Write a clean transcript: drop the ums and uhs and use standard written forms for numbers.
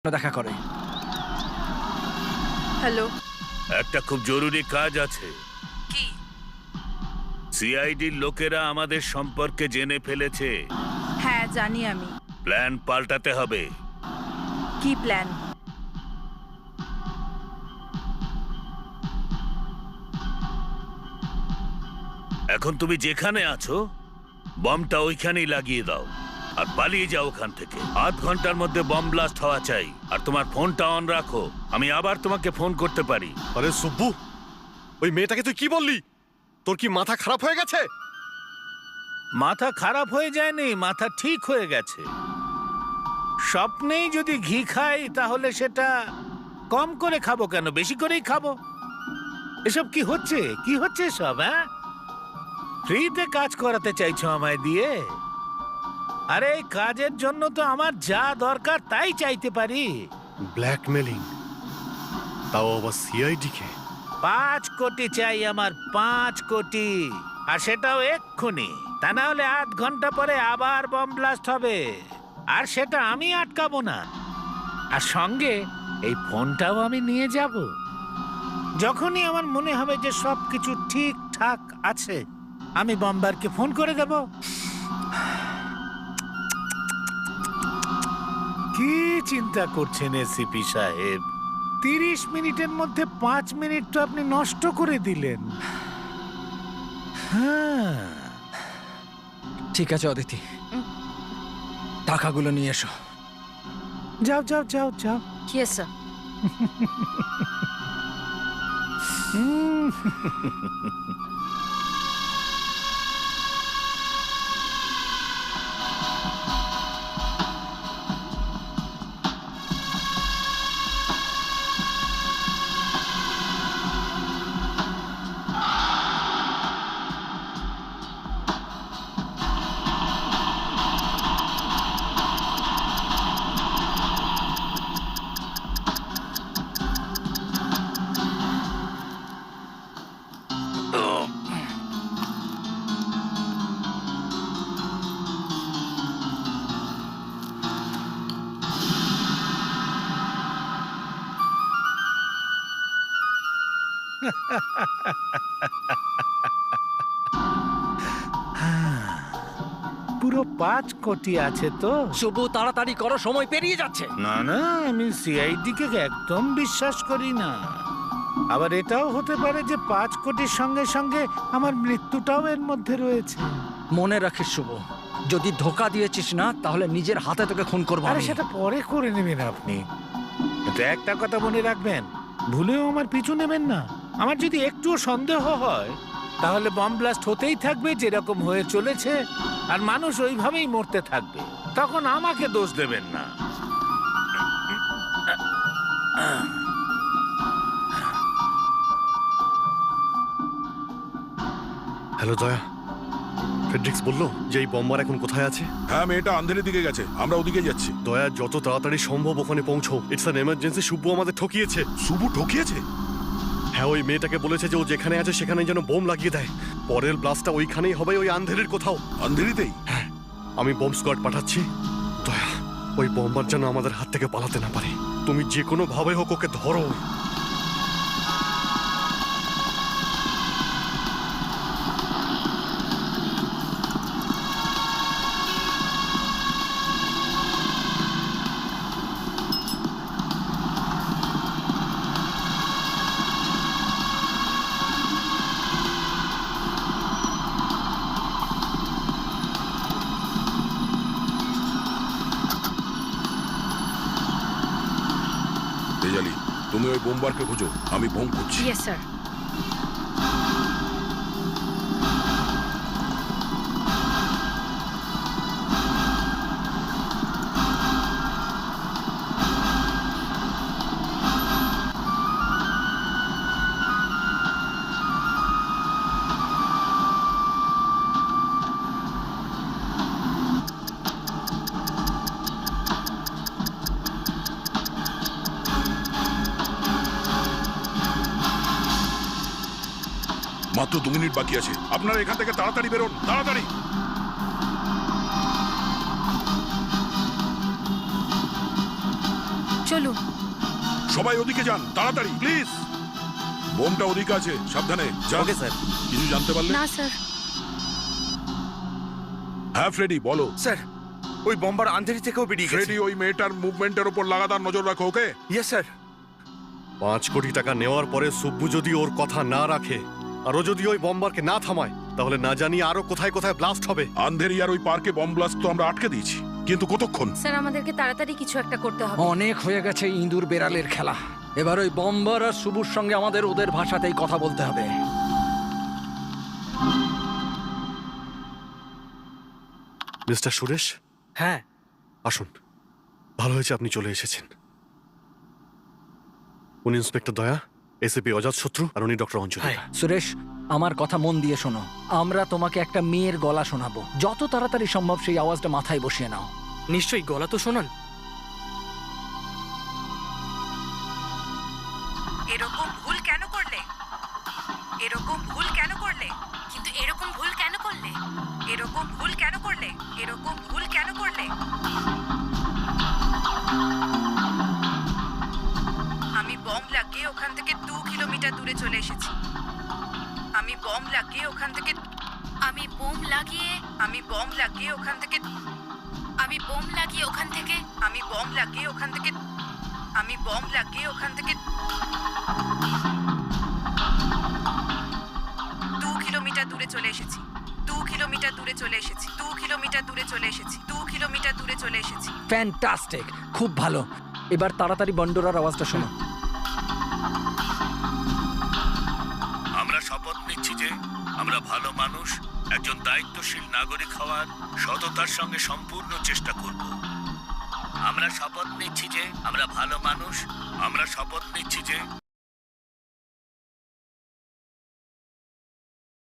দেখা করে। হ্যালো, একটা খুব জরুরি কাজ আছে। কি? সিআইডির লোকেরা আমাদের সম্পর্কে জেনে ফেলেছে। হ্যাঁ, জানি আমি। প্ল্যান পাল্টাতে হবে। কি প্ল্যান? এখন তুমি যেখানে আছো বমটা ওইখানেই লাগিয়ে দাও আর পালিয়ে যাও ওখান থেকে। আধ ঘন্টার মধ্যে বম ব্লাস্ট হওয়া চাই। আর তোমার ফোনটা অন রাখো, আমি আবার তোমাকে ফোন করতে পারি। আরে সুব্বু, ওই মেয়েটাকে তুই কি বললি? তোর কি মাথা খারাপ হয়ে গেছে? মাথা খারাপ হয়ে যায়নি, মাথা ঠিক হয়ে গেছে। স্বপ্নেই যদি ঘি খাই তাহলে সেটা কম করে খাবো কেন, বেশি করেই খাবো। এসব কি হচ্ছে, কি হচ্ছে সব? হ্যাঁ, ফ্রিতে কাজ করাতে চাইছো আমায় দিয়ে? আরে এই কাজের জন্য তো আমার যা দরকার তাই চাইতে পারি। ব্ল্যাকমেলিং, তাও আবার সিআইডি কে? 5 কোটি চাই আমার, 5 কোটি। আর সেটাও এক্ষুনি, তা না হলে আধ ঘন্টা পরে আবার বম ব্লাস্ট হবে। আর সেটা আমি আটকাবো না। আর সঙ্গে এই ফোনটাও আমি নিয়ে যাব। যখনই আমার মনে হবে যে সবকিছু ঠিকঠাক আছে, আমি বম্বারকে ফোন করে দেব। কি চিন্তা করছেন এসিপি সাহেব? 30 মিনিটের মধ্যে 5 মিনিট তো আপনি নষ্ট করে দিলেন। হ্যাঁ, ঠিক আছে অদিতি, টাকাগুলো নিয়ে এসো। যাও যাও যাও যাও। Yes sir. পুরো 5 কোটি আছে তো? শুভ, তাড়াতাড়ি করো, সময় পেরিয়ে যাচ্ছে। না না, আমি সিআইডি কে একদম বিশ্বাস করি না। আবার এটাও হতে পারে যে 5 কোটির সঙ্গে সঙ্গে আমার মৃত্যুটাও এর মধ্যে রয়েছে। মনে রাখিস শুভ, যদি ধোকা দিয়েছিস না তাহলে নিজের হাতে তোকে খুন করবো আরে আমি। সেটা পরে করে নেবেন আপনি, কিন্তু একটা কথা মনে রাখবেন, ভুলেও আমার পিছু নেবেন না। আমার যদি একটুও সন্দেহ হয় তাহলে বম ব্লাস্ট হতেই থাকবে যেরকম হয়ে চলেছে, আর মানুষ ওইভাবেই মরতে থাকবে। তখন আমাকে দোষ দেবেন না। হ্যালো দয়া, ফেডরিক্স বললো যে এই বম্বার এখন কোথায় আছে? হ্যাঁ, মেয়েটা আন্ধেরের দিকে গেছে, আমরা ওদিকে যাচ্ছি। দয়া, যত তাড়াতাড়ি সম্ভব ওখানে পৌঁছো। It's an emergency. শুব্বু আমাদের ঠকিয়েছে। সুবু ঠকিয়েছে? হ্যাঁ, ওই মেয়েটাকে বলেছে যে ও যেখানে আছে সেখানেই যেন বোম লাগিয়ে দেয়। পরের ব্লাস্টটা ওইখানেই হবে, ওই আন্ধেরের কোথাও। আন্ধেরিতেই? আমি বম স্কোয়াড পাঠাচ্ছি। দয়া, ওই বম্বার যেন আমাদের হাত থেকে পালাতে না পারে। তুমি যে কোনো ভাবে হোক ওকে ধরো। তেজালি, তুমি ওই বোমবারকে খুঁজো, আমি বোম খুঁজছি। Yes sir. মাত্র 2 মিনিট বাকি আছে, আপনারা এখান থেকে তাড়াতাড়ি বেরোন, তাড়াতাড়ি। চলুন। চলুন। সবাই ওদিকে যান তাড়াতাড়ি প্লিজ। বোমটা ওদিকে আছে, সাবধানে যান। Okay sir. কিছু জানতে পারলে? না স্যার। হ্যাঁ ফ্রেডি বলো। স্যার ওই বম্বার আন্ধেরি থেকেও বেরিয়ে গেছে। ফ্রেডি ওই মেয়েটার মুভমেন্টের উপর লাগাতার নজর রাখো, ওকে? Yes sir. 5 কোটি টাকা নেওয়ার পরে সুব্বু যদি ওর কথা না রাখে আর ও যদি ওই বম্বারকে না থামায়, তাহলে না জানি আরো কোথায় কোথায় ব্লাস্ট হবে। আন্ধেরি আর ওই পার্কে বম ব্লাস্ট তো আমরা আটকে দিয়েছি, কিন্তু কতক্ষণ? স্যার আমাদেরকে তাড়াতাড়ি কিছু একটা করতে হবে। অনেক হয়ে গেছে ইঁদুর বেড়ালের খেলা। এবার ওই বম্বার আর সুবুর সঙ্গে আমাদের ওদের ভাষাতেই কথা বলতে হবে। মিস্টার সুরেশ, হ্যাঁ আসুন। ভালো হয়েছে আপনি চলে এসেছেন। উনি ইন্সপেক্টর দয়া, এসিপি অজাত শত্রু, আর উনি ডক্টর অঞ্জলি। সুরেশ, আমার কথা মন দিয়ে শোনো। আমরা তোমাকে একটা মেয়ের গলা শোনাবো। যত তাড়াতাড়ি সম্ভব সেই আওয়াজটা মাথায় বসিয়ে নাও। নিশ্চয়ই, গলা তো শোনান। এরকম ভুল কেন করলে? এরকম ভুল কেন করলে? কিন্তু এরকম ভুল কেন করলে? এরকম ভুল কেন করলে? এরকম ভুল কেন করলে? আমি বম লাগিয়ে ওখান থেকে 2 কিলোমিটার দূরে চলে এসেছি। আমি বম লাগিয়ে ওখান থেকে আমি বোম লাগিয়ে আমি বম লাগিয়ে ওখান থেকে আমি বোম লাগিয়ে ওখান থেকে আমি বম লাগিয়ে ওখান থেকে আমি বম লাগিয়ে ওখান থেকে 2 কিলোমিটার দূরে চলে এসেছি। 2 কিলোমিটার দূরে চলে এসেছি। 2 কিলোমিটার দূরে চলে এসেছি। 2 কিলোমিটার দূরে চলে এসেছি। ফ্যান্টাস্টিক, খুব ভালো। এবার তাড়াতাড়ি বন্ডোরার আওয়াজটা শোনো। আমরা শপথ নিচ্ছি যে আমরা ভালো মানুষ, একজন দায়িত্বশীল নাগরিক হওয়ার সততার সঙ্গে সম্পূর্ণ চেষ্টা করব। আমরা শপথ নিচ্ছি যে আমরা ভালো মানুষ। আমরা শপথ নিচ্ছি যে